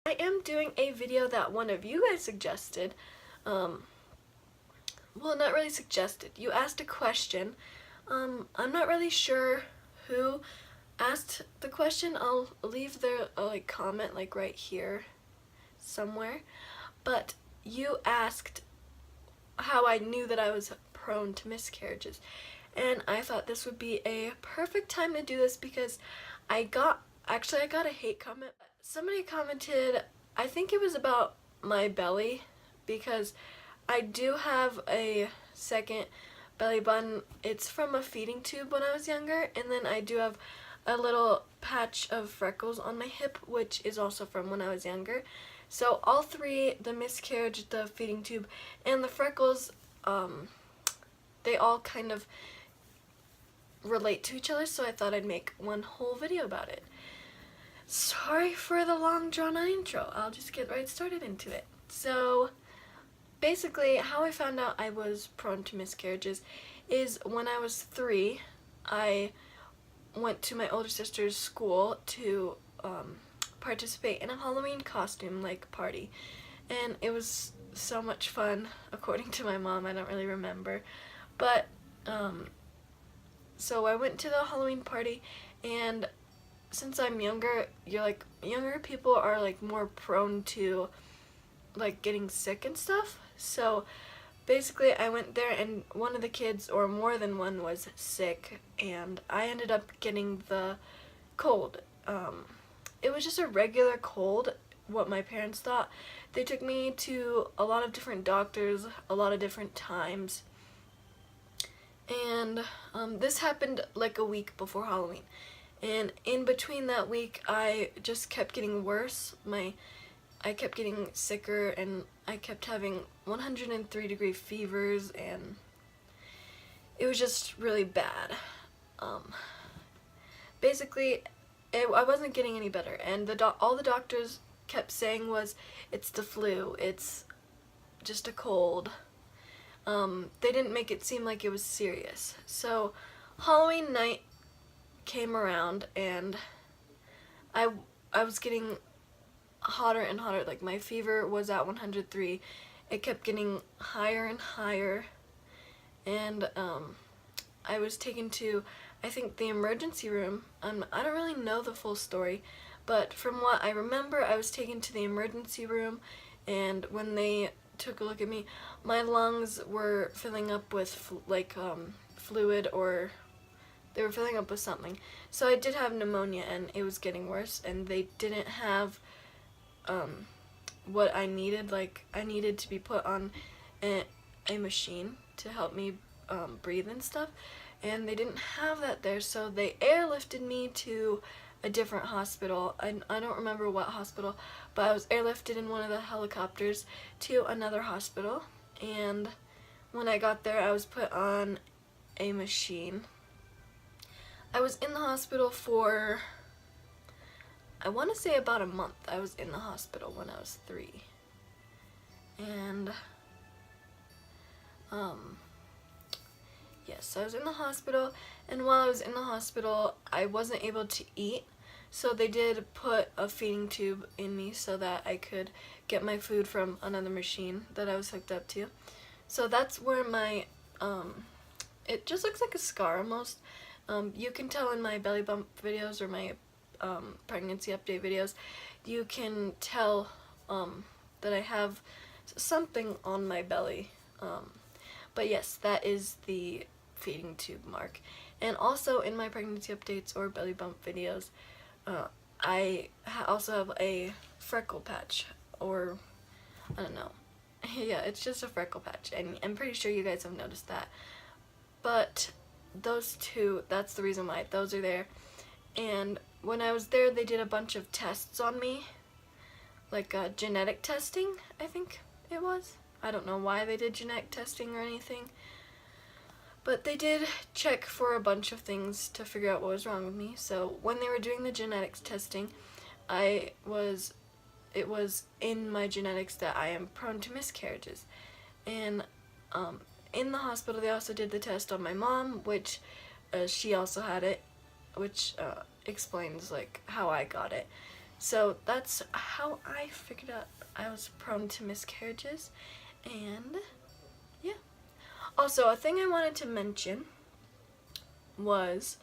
I am doing a video that one of you guys suggested. Well, not really suggested. You asked a question. I'm not really sure who asked the question. I'll leave their comment right here somewhere. But you asked how I knew that I was prone to miscarriages. And I thought this would be a perfect time to do this because I got a hate comment. Somebody commented, I think it was about my belly, because I do have a second belly button. It's from a feeding tube when I was younger, and then I do have a little patch of freckles on my hip, which is also from when I was younger. So all three, the miscarriage, the feeding tube, and the freckles, they all kind of relate to each other, so I thought I'd make one whole video about it. Sorry for the long drawn-out intro. I'll just get right started into it. So basically, how I found out I was prone to miscarriages is when I was 3, I went to my older sister's school to participate in a Halloween costume party, and it was so much fun. According to my mom, I don't really remember, but so I went to the Halloween party, and since I'm younger, younger people are more prone to getting sick and stuff. So basically I went there, and one of the kids, or more than one, was sick, and I ended up getting the cold. It was just a regular cold, what my parents thought. They took me to a lot of different doctors a lot of different times, and this happened a week before Halloween. And in between that week, I just kept getting worse. I kept getting sicker, and I kept having 103-degree fevers, and it was just really bad. Basically, I wasn't getting any better, and all the doctors kept saying was, it's the flu, it's just a cold. They didn't make it seem like it was serious. So Halloween night came around, and I was getting hotter and hotter. My fever was at 103. It kept getting higher and higher, and I was taken to, I think, the emergency room. I don't really know the full story, but from what I remember, I was taken to the emergency room, and when they took a look at me, my lungs were filling up with fluid, or they were filling up with something. So I did have pneumonia, and it was getting worse, and they didn't have what I needed. I needed to be put on a machine to help me breathe and stuff, and they didn't have that there, so they airlifted me to a different hospital. I don't remember what hospital, but I was airlifted in one of the helicopters to another hospital, and when I got there, I was put on a machine. I was in the hospital for, I want to say, about a month. I was in the hospital when I was 3. And, yes, I was in the hospital, and while I was in the hospital, I wasn't able to eat, so they did put a feeding tube in me so that I could get my food from another machine that I was hooked up to. So that's where my, it just looks like a scar almost. You can tell in my belly bump videos or my pregnancy update videos, you can tell that I have something on my belly. But yes, that is the feeding tube mark. And also in my pregnancy updates or belly bump videos, I also have a freckle patch, or I don't know. Yeah, it's just a freckle patch, and I'm pretty sure you guys have noticed that. But those two, that's the reason why those are there. And when I was there, they did a bunch of tests on me, genetic testing, I think it was. I don't know why they did genetic testing or anything, but they did check for a bunch of things to figure out what was wrong with me. So when they were doing the genetics testing, it was in my genetics that I am prone to miscarriages. And in the hospital, they also did the test on my mom, which she also had it, which explains how I got it. So that's how I figured out I was prone to miscarriages. And yeah. Also, a thing I wanted to mention was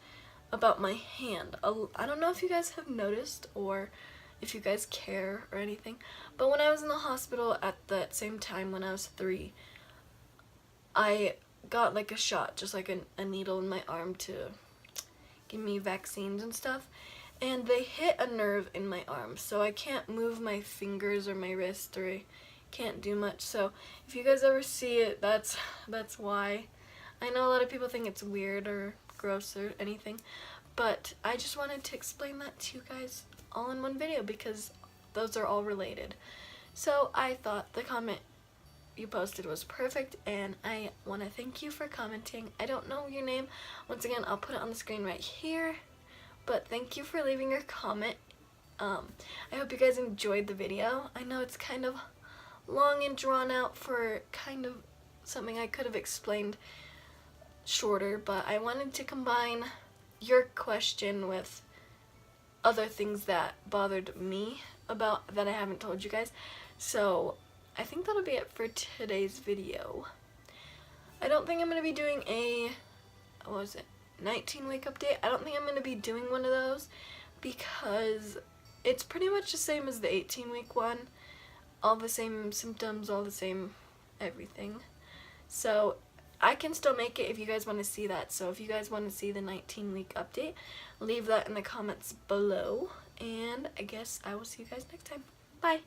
about my hand. I don't know if you guys have noticed or if you guys care or anything, but when I was in the hospital at that same time when I was 3, I got like a shot, just like a needle in my arm to give me vaccines and stuff, and they hit a nerve in my arm, so I can't move my fingers or my wrist, or I can't do much. So if you guys ever see it, that's why. I know a lot of people think it's weird or gross or anything, but I just wanted to explain that to you guys all in one video because those are all related. So I thought the comment you posted was perfect, and I want to thank you for commenting. I don't know your name. Once again, I'll put it on the screen right here, but thank you for leaving your comment. I hope you guys enjoyed the video. I know it's kind of long and drawn out for kind of something I could have explained shorter, but I wanted to combine your question with other things that bothered me about that I haven't told you guys. So I think that'll be it for today's video. I don't think I'm going to be doing a, 19-week update. I don't think I'm going to be doing one of those because it's pretty much the same as the 18-week one. All the same symptoms, all the same everything. So I can still make it if you guys want to see that. So if you guys want to see the 19-week update, leave that in the comments below. And I guess I will see you guys next time. Bye!